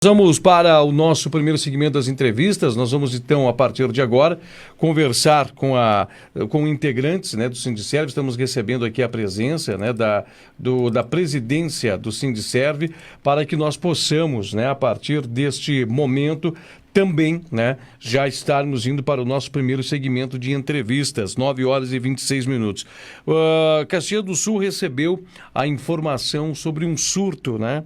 Vamos para o nosso primeiro segmento das entrevistas. Nós vamos, então, a partir de agora, conversar com integrantes, né, do Sindicerv. Estamos recebendo aqui a presença, né, da presidência do Sindicerv, para que nós possamos, né, a partir deste momento, também, né, já estarmos indo para o nosso primeiro segmento de entrevistas, 9h26. Caxias do Sul recebeu a informação sobre um surto, né,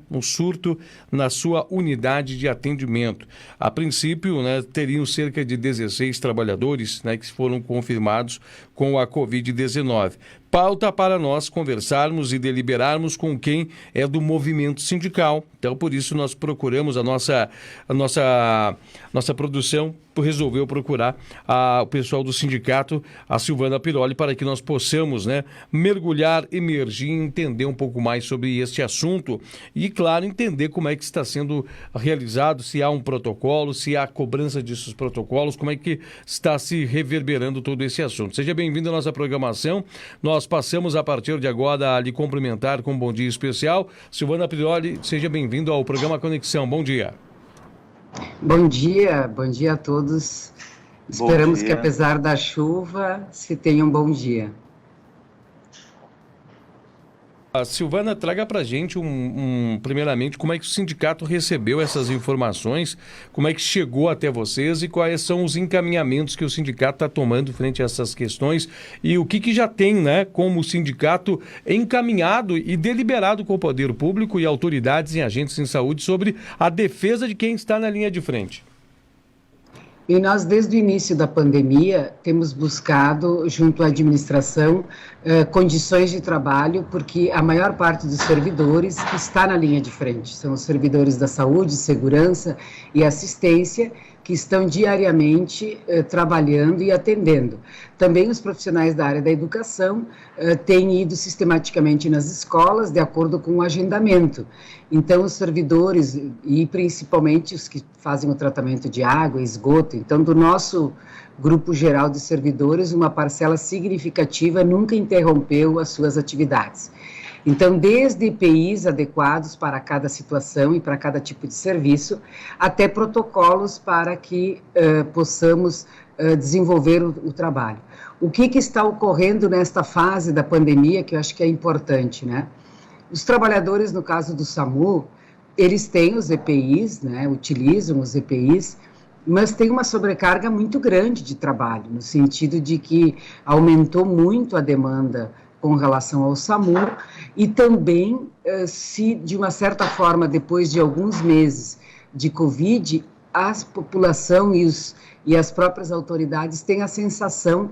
na sua unidade de atendimento. A princípio, né, teriam cerca de 16 trabalhadores, né, que foram confirmados com a Covid-19. Pauta para nós conversarmos e deliberarmos com quem é do movimento sindical. Então, por isso, nós procuramos, a nossa produção resolveu procurar o pessoal do sindicato, a Silvana Piroli, para que nós possamos, né, mergulhar, emergir, entender um pouco mais sobre este assunto e, claro, entender como é que está sendo realizado, se há um protocolo, se há cobrança desses protocolos, como é que está se reverberando todo esse assunto. Seja bem-vindo à nossa programação. Nós passamos a partir de agora a lhe cumprimentar com um bom dia especial. Silvana Piroli, seja bem-vindo ao programa Conexão. Bom dia. Bom dia a todos. Esperamos que, apesar da chuva, se tenha um bom dia. A Silvana, traga para a gente, primeiramente, como é que o sindicato recebeu essas informações, como é que chegou até vocês e quais são os encaminhamentos que o sindicato está tomando frente a essas questões e o que já tem, né, como sindicato encaminhado e deliberado com o poder público e autoridades e agentes em saúde sobre a defesa de quem está na linha de frente. E nós, desde o início da pandemia, temos buscado, junto à administração, condições de trabalho, porque a maior parte dos servidores está na linha de frente. São os servidores da saúde, segurança e assistência, que estão diariamente trabalhando e atendendo. Também os profissionais da área da educação têm ido sistematicamente nas escolas, de acordo com o agendamento. Então, os servidores, e principalmente os que fazem o tratamento de água, esgoto, então, do nosso grupo geral de servidores, uma parcela significativa nunca interrompeu as suas atividades. Então, desde EPIs adequados para cada situação e para cada tipo de serviço, até protocolos para que possamos desenvolver o trabalho. O que está ocorrendo nesta fase da pandemia, que eu acho que é importante, né? Os trabalhadores, no caso do SAMU, eles têm os EPIs, né, utilizam os EPIs, mas tem uma sobrecarga muito grande de trabalho, no sentido de que aumentou muito a demanda com relação ao SAMU, e também, se de uma certa forma, depois de alguns meses de Covid, a população e as próprias autoridades têm a sensação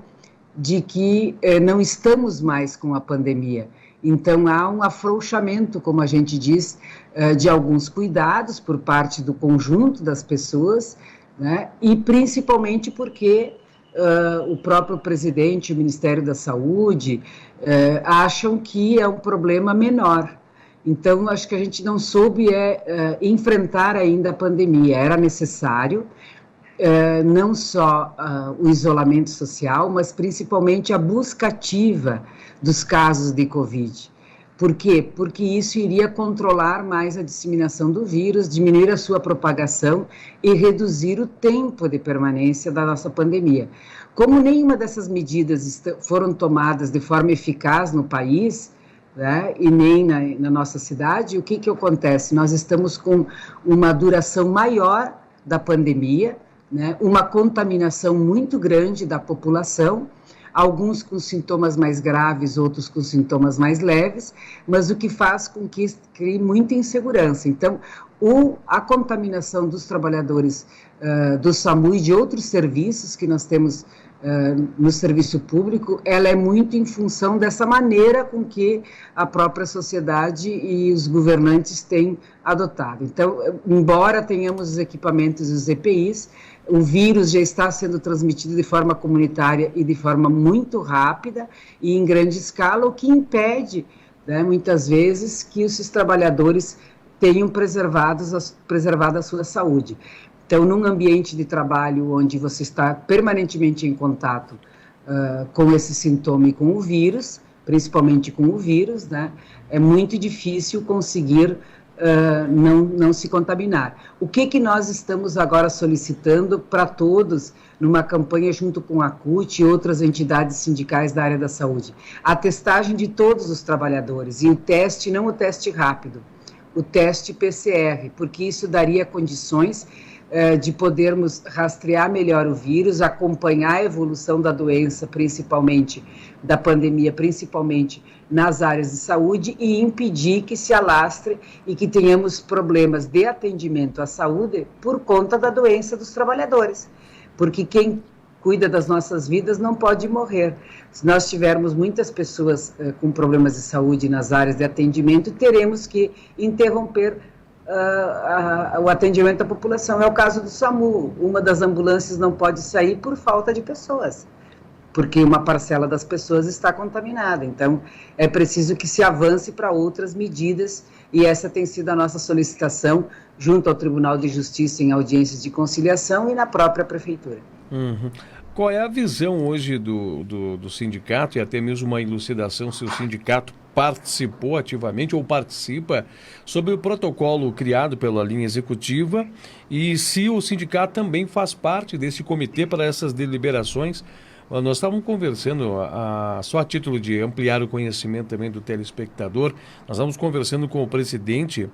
de que não estamos mais com a pandemia. Então, há um afrouxamento, como a gente diz, de alguns cuidados por parte do conjunto das pessoas, né? E principalmente porque o próprio presidente, o Ministério da Saúde, acham que é um problema menor. Então, acho que a gente não soube enfrentar ainda a pandemia. Era necessário não só o isolamento social, mas principalmente a busca ativa dos casos de Covid. Por quê? Porque isso iria controlar mais a disseminação do vírus, diminuir a sua propagação e reduzir o tempo de permanência da nossa pandemia. Como nenhuma dessas medidas foram tomadas de forma eficaz no país, né, e nem na nossa cidade, o que acontece? Nós estamos com uma duração maior da pandemia, né, uma contaminação muito grande da população, alguns com sintomas mais graves, outros com sintomas mais leves, mas o que faz com que crie muita insegurança. Então, a contaminação dos trabalhadores do SAMU e de outros serviços que nós temos no serviço público, ela é muito em função dessa maneira com que a própria sociedade e os governantes têm adotado. Então, embora tenhamos os equipamentos e os EPIs, o vírus já está sendo transmitido de forma comunitária e de forma muito rápida e em grande escala, o que impede, né, muitas vezes, que esses trabalhadores tenham preservado a sua saúde. Então, num ambiente de trabalho onde você está permanentemente em contato com esse sintoma e com o vírus, principalmente com o vírus, né, é muito difícil conseguir não se contaminar. O que nós estamos agora solicitando para todos, numa campanha junto com a CUT e outras entidades sindicais da área da saúde? A testagem de todos os trabalhadores, e o teste, não o teste rápido, o teste PCR, porque isso daria condições de podermos rastrear melhor o vírus, acompanhar a evolução da doença, principalmente da pandemia, principalmente nas áreas de saúde, e impedir que se alastre e que tenhamos problemas de atendimento à saúde por conta da doença dos trabalhadores. Porque quem cuida das nossas vidas não pode morrer. Se nós tivermos muitas pessoas com problemas de saúde nas áreas de atendimento, teremos que interromper o atendimento à população. É o caso do SAMU. Uma das ambulâncias não pode sair por falta de pessoas, porque uma parcela das pessoas está contaminada. Então, é preciso que se avance para outras medidas, e essa tem sido a nossa solicitação junto ao Tribunal de Justiça em audiências de conciliação e na própria Prefeitura. Uhum. Qual é a visão hoje do sindicato, e até mesmo uma elucidação se o sindicato participou ativamente ou participa sobre o protocolo criado pela linha executiva, e se o sindicato também faz parte desse comitê para essas deliberações? Nós estávamos conversando, só a título de ampliar o conhecimento também do telespectador, nós estávamos conversando com o presidente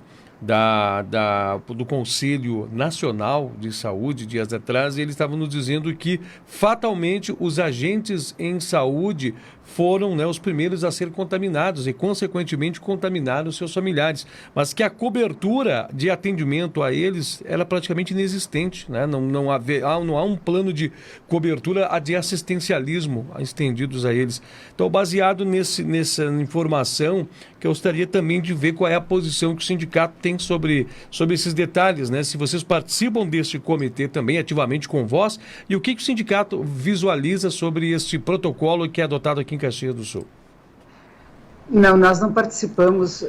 do Conselho Nacional de Saúde, dias atrás, e eles estavam nos dizendo que fatalmente os agentes em saúde foram, os primeiros a ser contaminados e, consequentemente, contaminaram seus familiares, mas que a cobertura de atendimento a eles era praticamente inexistente, né? Não há um plano de cobertura de assistencialismo estendidos a eles. Então, baseado nessa informação, que eu gostaria também de ver qual é a posição que o sindicato tem sobre esses detalhes, né? Se vocês participam deste comitê também ativamente com vós, e o que o sindicato visualiza sobre este protocolo que é adotado aqui em Caxias do Sul? Não, nós não participamos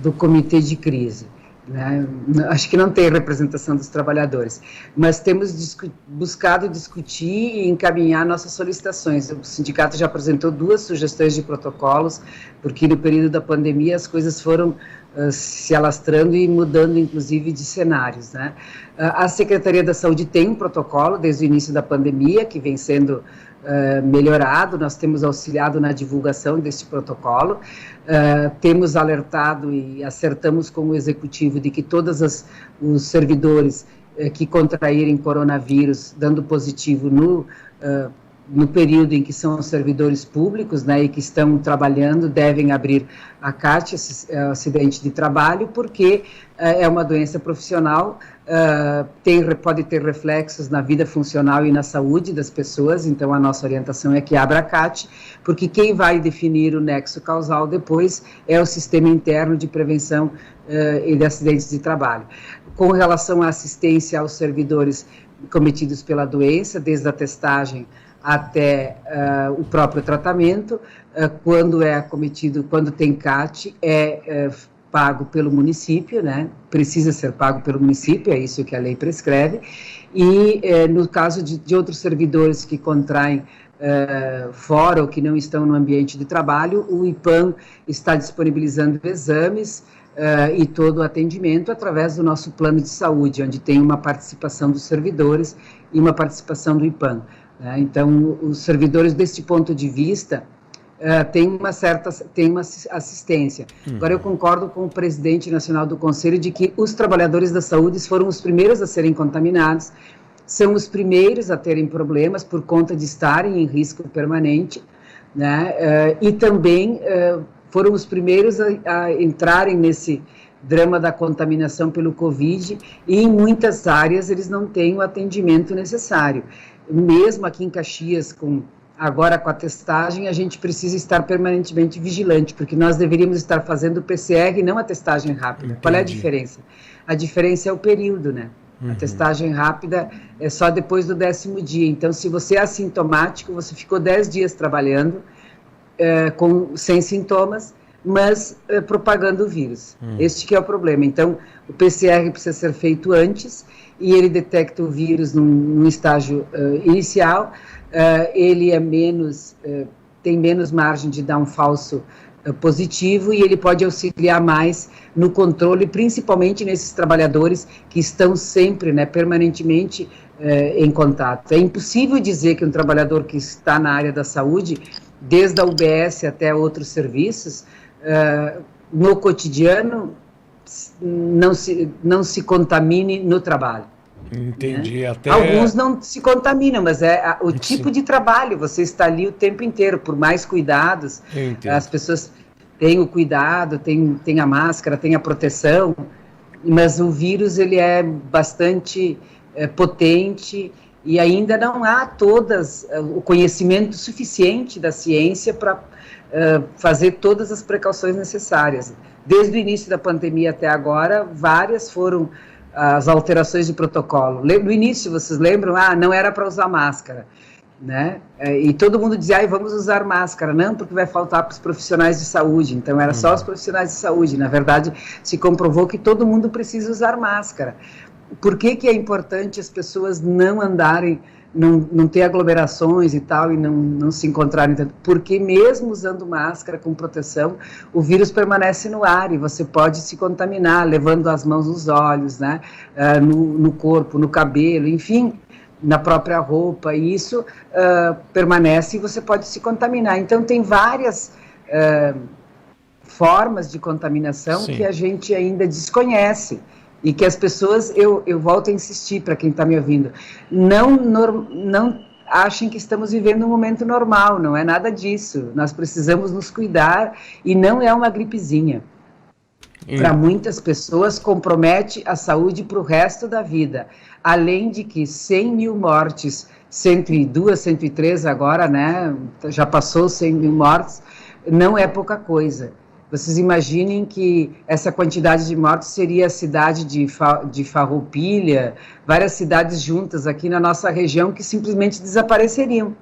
do comitê de crise, né? Acho que não tem representação dos trabalhadores, mas temos buscado discutir e encaminhar nossas solicitações. O sindicato já apresentou 2 sugestões de protocolos, porque no período da pandemia as coisas foram se alastrando e mudando, inclusive, de cenários, né? A Secretaria da Saúde tem um protocolo desde o início da pandemia, que vem sendo melhorado. Nós temos auxiliado na divulgação deste protocolo, temos alertado e acertamos com o Executivo de que todos os servidores que contraírem coronavírus, dando positivo no período em que são servidores públicos, né, e que estão trabalhando, devem abrir a CAT, acidente de trabalho, porque é uma doença profissional, pode ter reflexos na vida funcional e na saúde das pessoas. Então a nossa orientação é que abra a CAT, porque quem vai definir o nexo causal depois é o sistema interno de prevenção e de acidentes de trabalho. Com relação à assistência aos servidores cometidos pela doença, desde a testagem até o próprio tratamento, quando tem CAT, pago pelo município, né? Precisa ser pago pelo município, é isso que a lei prescreve, e no caso de outros servidores que contraem fora ou que não estão no ambiente de trabalho, o IPAM está disponibilizando exames e todo o atendimento através do nosso plano de saúde, onde tem uma participação dos servidores e uma participação do IPAM. Então, os servidores, deste ponto de vista, têm uma assistência. Agora, eu concordo com o presidente nacional do Conselho de que os trabalhadores da saúde foram os primeiros a serem contaminados, são os primeiros a terem problemas por conta de estarem em risco permanente, né? E também foram os primeiros a entrarem nesse drama da contaminação pelo Covid, e em muitas áreas eles não têm o atendimento necessário. Mesmo aqui em Caxias, agora com a testagem, a gente precisa estar permanentemente vigilante, porque nós deveríamos estar fazendo o PCR e não a testagem rápida. Entendi. Qual é a diferença? A diferença é o período, né? A testagem rápida é só depois do 10º dia. Então, se você é assintomático, você ficou 10 dias trabalhando sem sintomas, mas propagando o vírus. Este que é o problema. Então, o PCR precisa ser feito antes, e ele detecta o vírus num estágio inicial, ele tem menos margem de dar um falso positivo e ele pode auxiliar mais no controle, principalmente nesses trabalhadores que estão sempre, né, permanentemente em contato. É impossível dizer que um trabalhador que está na área da saúde, desde a UBS até outros serviços, no cotidiano, não se contamine no trabalho. Entendi. Né? Até... Alguns não se contaminam, mas é o tipo de trabalho, você está ali o tempo inteiro, por mais cuidados, as pessoas têm o cuidado, têm a máscara, têm a proteção, mas o vírus ele é bastante potente e ainda não há o conhecimento suficiente da ciência para fazer todas as precauções necessárias. Desde o início da pandemia até agora, várias foram as alterações de protocolo. No início, vocês lembram? Não era para usar máscara, né? E todo mundo dizia, vamos usar máscara. Não, porque vai faltar para os profissionais de saúde. Então, era só os profissionais de saúde. Na verdade, se comprovou que todo mundo precisa usar máscara. Por que é importante as pessoas não andarem, não ter aglomerações e tal, e não se encontrarem tanto? Porque mesmo usando máscara com proteção, o vírus permanece no ar e você pode se contaminar, levando as mãos nos olhos, né, no corpo, no cabelo, enfim, na própria roupa, e isso permanece e você pode se contaminar. Então, tem várias formas de contaminação que a gente ainda desconhece. E que as pessoas, eu volto a insistir para quem está me ouvindo, não achem que estamos vivendo um momento normal, não é nada disso. Nós precisamos nos cuidar e não é uma gripezinha. Para muitas pessoas, compromete a saúde para o resto da vida. Além de que 100 mil mortes, 102, 103 agora, né, já passou 100 mil mortes, não é pouca coisa. Vocês imaginem que essa quantidade de mortes seria a cidade de Farroupilha, várias cidades juntas aqui na nossa região que simplesmente desapareceriam.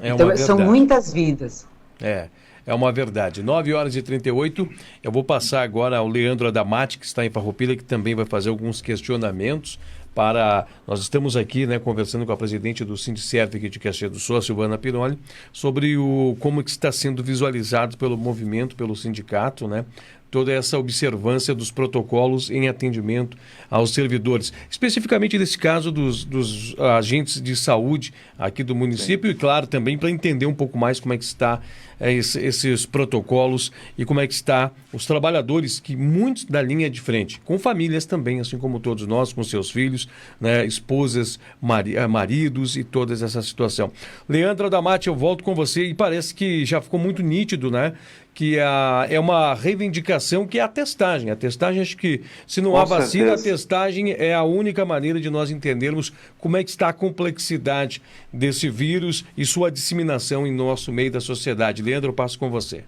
Então, são muitas vidas. É uma verdade. 9h38, eu vou passar agora ao Leandro Adamati, que está em Farroupilha, que também vai fazer alguns questionamentos. Nós estamos aqui, né, conversando com a presidente do Sindicerv aqui de Caxias do Sul, a Silvana Piroli, sobre como que está sendo visualizado pelo movimento, pelo sindicato, né, toda essa observância dos protocolos em atendimento aos servidores. Especificamente nesse caso dos agentes de saúde aqui do município e, claro, também para entender um pouco mais como é que está esses protocolos e como é que está os trabalhadores, que muitos da linha de frente, com famílias também, assim como todos nós, com seus filhos, né, esposas, maridos e toda essa situação. Leandro Adamati, eu volto com você e parece que já ficou muito nítido, né, que é uma reivindicação que é a testagem. A testagem, acho que se não há vacina, a testagem é a única maneira de nós entendermos como é que está a complexidade desse vírus e sua disseminação em nosso meio da sociedade. Leandro, eu passo com você.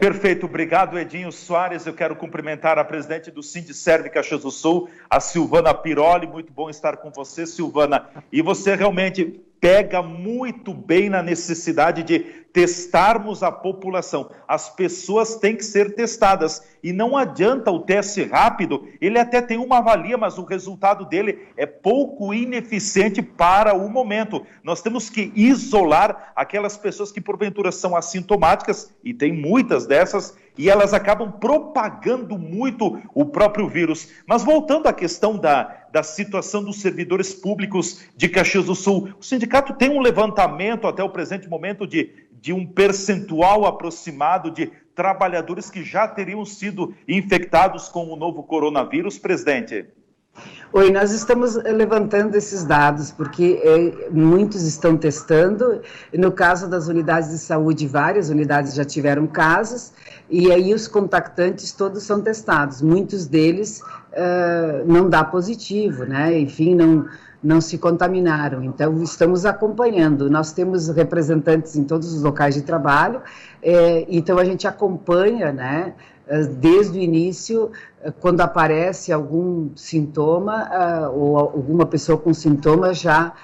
Perfeito. Obrigado, Edinho Soares. Eu quero cumprimentar a presidente do Sindicerv Caxias do Sul, a Silvana Piroli. Muito bom estar com você, Silvana. E você realmente pega muito bem na necessidade de testarmos a população. As pessoas têm que ser testadas e não adianta o teste rápido, ele até tem uma valia, mas o resultado dele é pouco ineficiente para o momento. Nós temos que isolar aquelas pessoas que porventura são assintomáticas, e tem muitas dessas, e elas acabam propagando muito o próprio vírus. Mas voltando à questão da situação dos servidores públicos de Caxias do Sul, o sindicato tem um levantamento até o presente momento de um percentual aproximado de trabalhadores que já teriam sido infectados com o novo coronavírus, presidente? Oi, nós estamos levantando esses dados, porque muitos estão testando. No caso das unidades de saúde, várias unidades já tiveram casos, e aí os contactantes todos são testados. Muitos deles não dá positivo, né? Enfim, não se contaminaram. Então, estamos acompanhando. Nós temos representantes em todos os locais de trabalho, então a gente acompanha, né, desde o início, quando aparece algum sintoma ou alguma pessoa com sintoma, já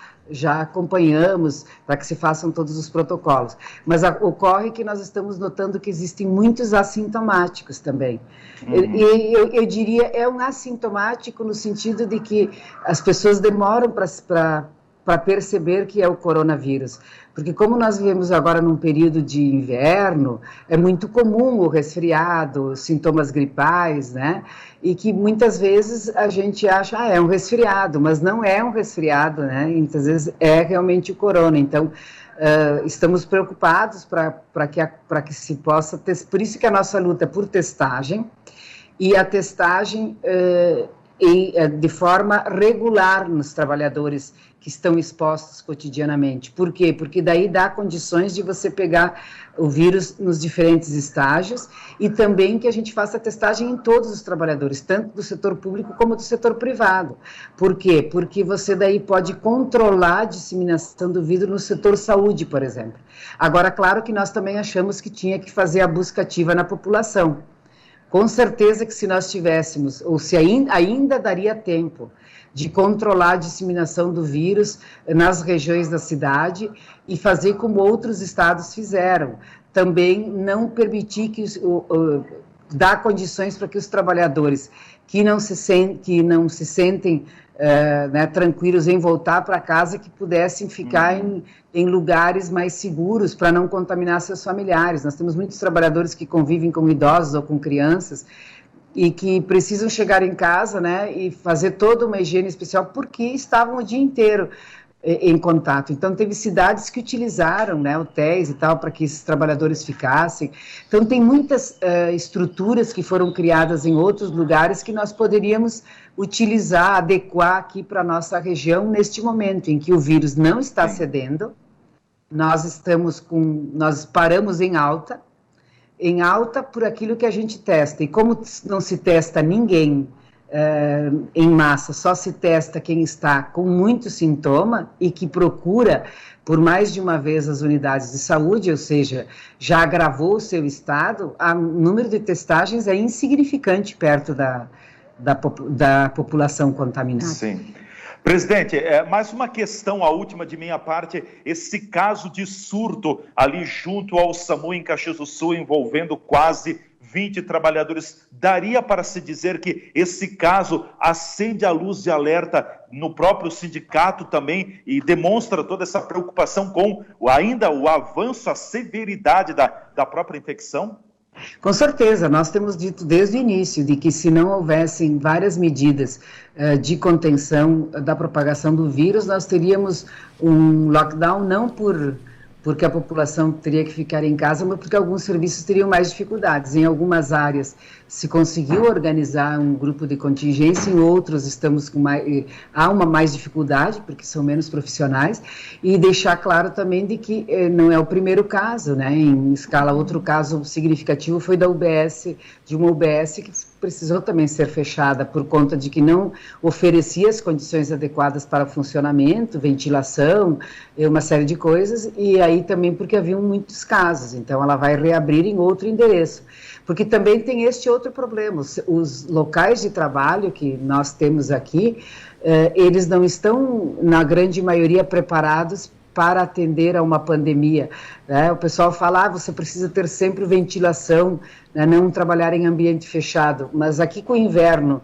acompanhamos para que se façam todos os protocolos. Mas ocorre que nós estamos notando que existem muitos assintomáticos também. E eu diria, é um assintomático no sentido de que as pessoas demoram para para perceber que é o coronavírus. Porque como nós vivemos agora num período de inverno, é muito comum o resfriado, sintomas gripais, né? E que muitas vezes a gente acha, é um resfriado, mas não é um resfriado, né? E muitas vezes é realmente o corona. Então, estamos preocupados para que se possa ter, por isso que a nossa luta é por testagem, e a testagem de forma regular nos trabalhadores que estão expostos cotidianamente. Por quê? Porque daí dá condições de você pegar o vírus nos diferentes estágios e também que a gente faça testagem em todos os trabalhadores, tanto do setor público como do setor privado. Por quê? Porque você daí pode controlar a disseminação do vírus no setor saúde, por exemplo. Agora, claro que nós também achamos que tinha que fazer a busca ativa na população. Com certeza que se nós tivéssemos, ou se ainda daria tempo de controlar a disseminação do vírus nas regiões da cidade e fazer como outros estados fizeram. Também não permitir que dar condições para que os trabalhadores que não se sentem tranquilos em voltar para casa, que pudessem ficar em lugares mais seguros para não contaminar seus familiares. Nós temos muitos trabalhadores que convivem com idosos ou com crianças e que precisam chegar em casa, né, e fazer toda uma higiene especial porque estavam o dia inteiro em contato. Então, teve cidades que utilizaram, né, hotéis e tal, para que esses trabalhadores ficassem. Então, tem muitas estruturas que foram criadas em outros lugares que nós poderíamos utilizar, adequar aqui para a nossa região neste momento em que o vírus não está cedendo. Nós paramos em alta por aquilo que a gente testa. E como não se testa ninguém em massa, só se testa quem está com muito sintoma e que procura por mais de uma vez as unidades de saúde, ou seja, já agravou o seu estado, o número de testagens é insignificante perto da população contaminada. Sim. Presidente, mais uma questão, a última de minha parte, esse caso de surto ali junto ao SAMU em Caxias do Sul, envolvendo quase 20 trabalhadores, daria para se dizer que esse caso acende a luz de alerta no próprio sindicato também e demonstra toda essa preocupação com ainda o avanço, a severidade da própria infecção? Com certeza, nós temos dito desde o início de que se não houvessem várias medidas de contenção da propagação do vírus, nós teríamos um lockdown não porque a população teria que ficar em casa, mas porque alguns serviços teriam mais dificuldades. Em algumas áreas se conseguiu organizar um grupo de contingência, em outros há uma mais dificuldade, porque são menos profissionais, e deixar claro também de que não é o primeiro caso, né? Em escala, outro caso significativo foi da UBS, de uma UBS que precisou também ser fechada por conta de que não oferecia as condições adequadas para o funcionamento, ventilação, uma série de coisas, e aí também porque haviam muitos casos, então ela vai reabrir em outro endereço. Porque também tem este outro problema, os locais de trabalho que nós temos aqui, eles não estão, na grande maioria, preparados para atender a uma pandemia, né? O pessoal fala, você precisa ter sempre ventilação, né? Não trabalhar em ambiente fechado, mas aqui com o inverno,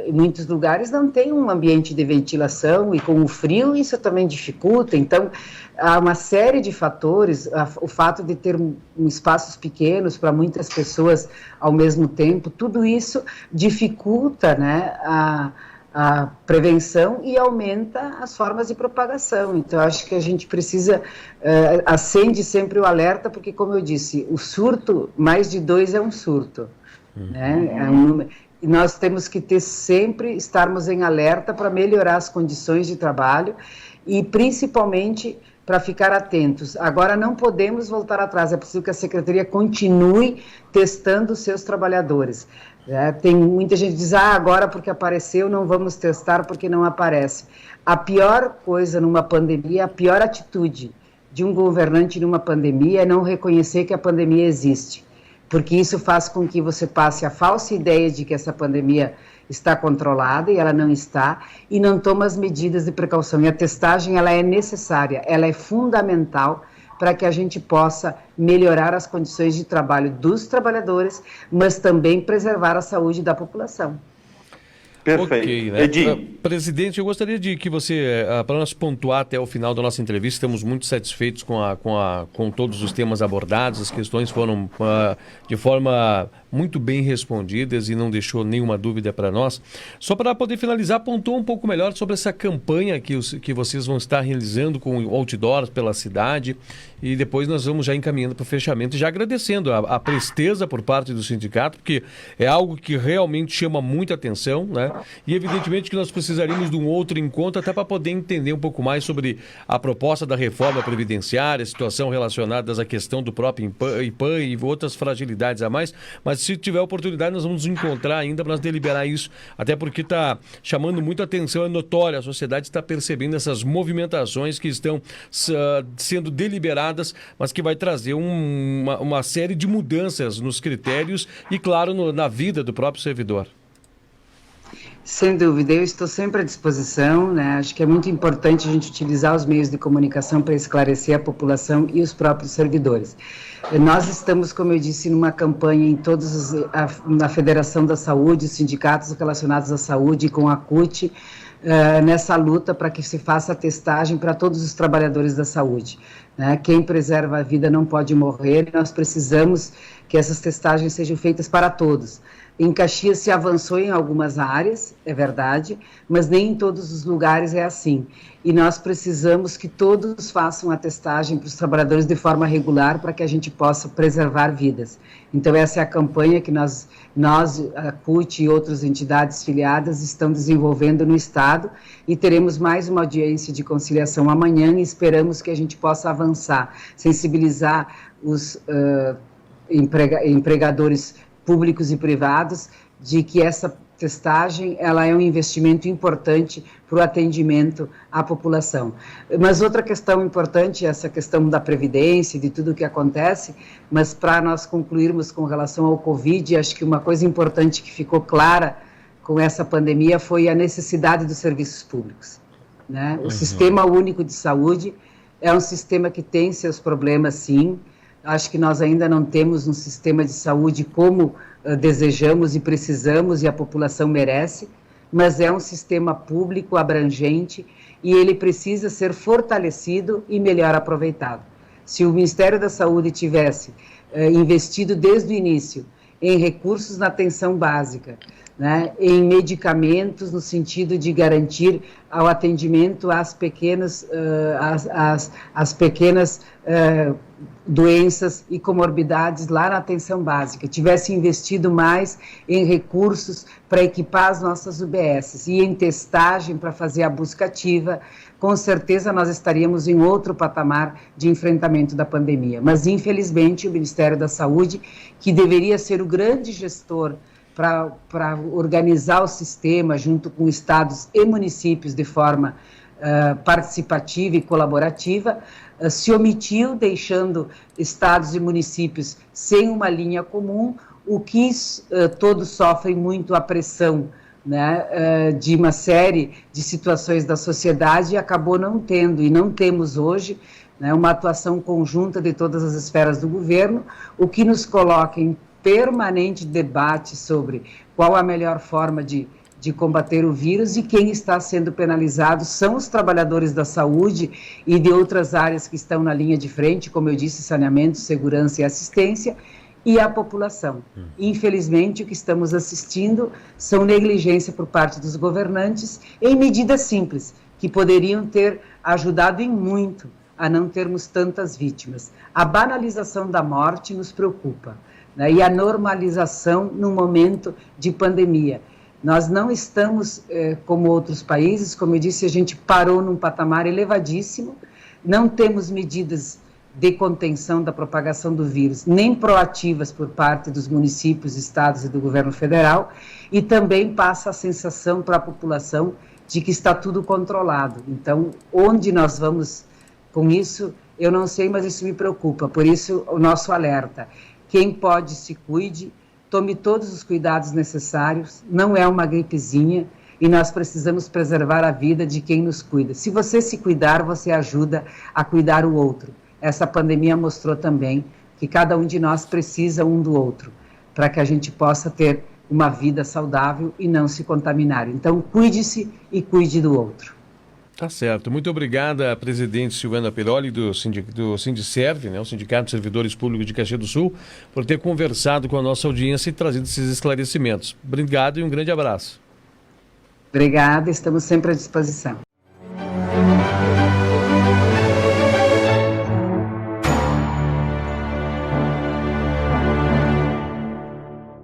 em muitos lugares não tem um ambiente de ventilação e com o frio isso também dificulta, então há uma série de fatores, o fato de ter espaços pequenos para muitas pessoas ao mesmo tempo, tudo isso dificulta, né, a prevenção e aumenta as formas de propagação. Então, acho que a gente precisa, acende sempre o alerta, porque, como eu disse, o surto, mais de 2 é um surto, né? E nós temos que estarmos em alerta para melhorar as condições de trabalho e, principalmente, para ficar atentos. Agora, não podemos voltar atrás, é preciso que a Secretaria continue testando os seus trabalhadores. Tem muita gente que diz, agora porque apareceu, não vamos testar porque não aparece. A pior coisa numa pandemia, a pior atitude de um governante numa pandemia é não reconhecer que a pandemia existe, porque isso faz com que você passe a falsa ideia de que essa pandemia está controlada, e ela não está, e não toma as medidas de precaução. E a testagem, ela é necessária, ela é fundamental para que a gente possa melhorar as condições de trabalho dos trabalhadores, mas também preservar a saúde da população. Perfeito. Ok, né? Edinho. Presidente, eu gostaria de que você, para nós pontuar até o final da nossa entrevista, estamos muito satisfeitos com todos os temas abordados, as questões foram de forma muito bem respondidas e não deixou nenhuma dúvida para nós. Só para poder finalizar, pontua um pouco melhor sobre essa campanha que vocês vão estar realizando com outdoors pela cidade, e depois nós vamos já encaminhando para o fechamento e já agradecendo a presteza por parte do sindicato, porque é algo que realmente chama muita atenção, né? E evidentemente que nós precisaríamos de um outro encontro até para poder entender um pouco mais sobre a proposta da reforma previdenciária, a situação relacionada à questão do próprio IPAM e outras fragilidades a mais, mas se tiver oportunidade nós vamos nos encontrar ainda para nós deliberar isso, até porque está chamando muita atenção, é notório, a sociedade está percebendo essas movimentações que estão sendo deliberadas, mas que vai trazer uma série de mudanças nos critérios e, claro, na vida do próprio servidor. Sem dúvida, eu estou sempre à disposição, né? Acho que é muito importante a gente utilizar os meios de comunicação para esclarecer a população e os próprios servidores. Nós estamos, como eu disse, numa campanha na Federação da Saúde, os sindicatos relacionados à saúde, com a CUT, nessa luta para que se faça a testagem para todos os trabalhadores da saúde, né? Quem preserva a vida não pode morrer, e nós precisamos que essas testagens sejam feitas para todos. Em Caxias se avançou em algumas áreas, é verdade, mas nem em todos os lugares é assim. E nós precisamos que todos façam a testagem para os trabalhadores de forma regular para que a gente possa preservar vidas. Então essa é a campanha que nós, a CUT e outras entidades filiadas estão desenvolvendo no Estado, e teremos mais uma audiência de conciliação amanhã e esperamos que a gente possa avançar, sensibilizar os empregadores públicos e privados, de que essa testagem ela é um investimento importante para o atendimento à população. Mas outra questão importante, essa questão da Previdência, de tudo o que acontece, mas para nós concluirmos com relação ao Covid, acho que uma coisa importante que ficou clara com essa pandemia foi a necessidade dos serviços públicos, né? O Sistema Único de Saúde é um sistema que tem seus problemas, sim. Acho que nós ainda não temos um sistema de saúde como desejamos e precisamos e a população merece, mas é um sistema público abrangente e ele precisa ser fortalecido e melhor aproveitado. Se o Ministério da Saúde tivesse investido desde o início em recursos na atenção básica, né, em medicamentos no sentido de garantir ao atendimento às pequenas, as pequenas doenças e comorbidades lá na atenção básica, tivesse investido mais em recursos para equipar as nossas UBSs e em testagem para fazer a busca ativa, com certeza nós estaríamos em outro patamar de enfrentamento da pandemia. Mas, infelizmente, o Ministério da Saúde, que deveria ser o grande gestor para organizar o sistema junto com estados e municípios de forma participativa e colaborativa, se omitiu, deixando estados e municípios sem uma linha comum, o que todos sofrem muito a pressão, né, de uma série de situações da sociedade, e acabou não tendo, e não temos hoje, né, uma atuação conjunta de todas as esferas do governo, o que nos coloca em permanente debate sobre qual a melhor forma de combater o vírus, e quem está sendo penalizado são os trabalhadores da saúde e de outras áreas que estão na linha de frente, como eu disse, saneamento, segurança e assistência, e a população. Infelizmente, o que estamos assistindo são negligência por parte dos governantes em medidas simples, que poderiam ter ajudado em muito a não termos tantas vítimas. A banalização da morte nos preocupa, né, e a normalização no momento de pandemia. Nós não estamos como outros países, como eu disse, a gente parou num patamar elevadíssimo, não temos medidas de contenção da propagação do vírus, nem proativas por parte dos municípios, estados e do governo federal, e também passa a sensação para a população de que está tudo controlado. Então, onde nós vamos com isso, eu não sei, mas isso me preocupa, por isso o nosso alerta. Quem pode, se cuide, tome todos os cuidados necessários, não é uma gripezinha e nós precisamos preservar a vida de quem nos cuida. Se você se cuidar, você ajuda a cuidar o outro. Essa pandemia mostrou também que cada um de nós precisa um do outro, para que a gente possa ter uma vida saudável e não se contaminar. Então, cuide-se e cuide do outro. Tá certo. Muito obrigada, presidente Silvana Piroli, do Sindiserv, né, o Sindicato de Servidores Públicos de Caxias do Sul, por ter conversado com a nossa audiência e trazido esses esclarecimentos. Obrigado e um grande abraço. Obrigada, estamos sempre à disposição.